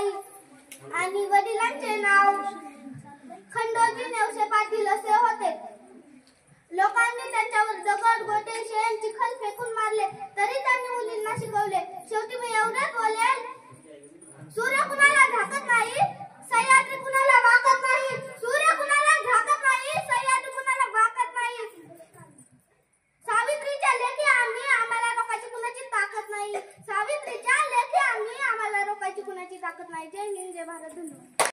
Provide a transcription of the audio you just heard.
आई आणि वडिलांचे नाव खंडोजी नेवसे पाटील असे होते. लोकांनी त्यांच्यावर दगड, गोटे, शेण, चिखल फेकून मारले तरी त्यांनी मुलींना शिकवले. शेवटी मी एवढंच बोलेन, सूर्य कुणाला झाकत नाही, सह्याद्री कुणाला वाकत नाही. सूर्य कुणाला झाकत नाही, सह्याद्री कुणाला वाकत नाही. सावित्रीच्या लेखी आम्ही, आम्हाला रोकायची कुणाची ताकद नाही. सावित्रीच्या लेखी आम्ही, आम्हाला रोकायची कुणाची ताकद नाही. जय हिंद, जय भारत. धन्यवाद.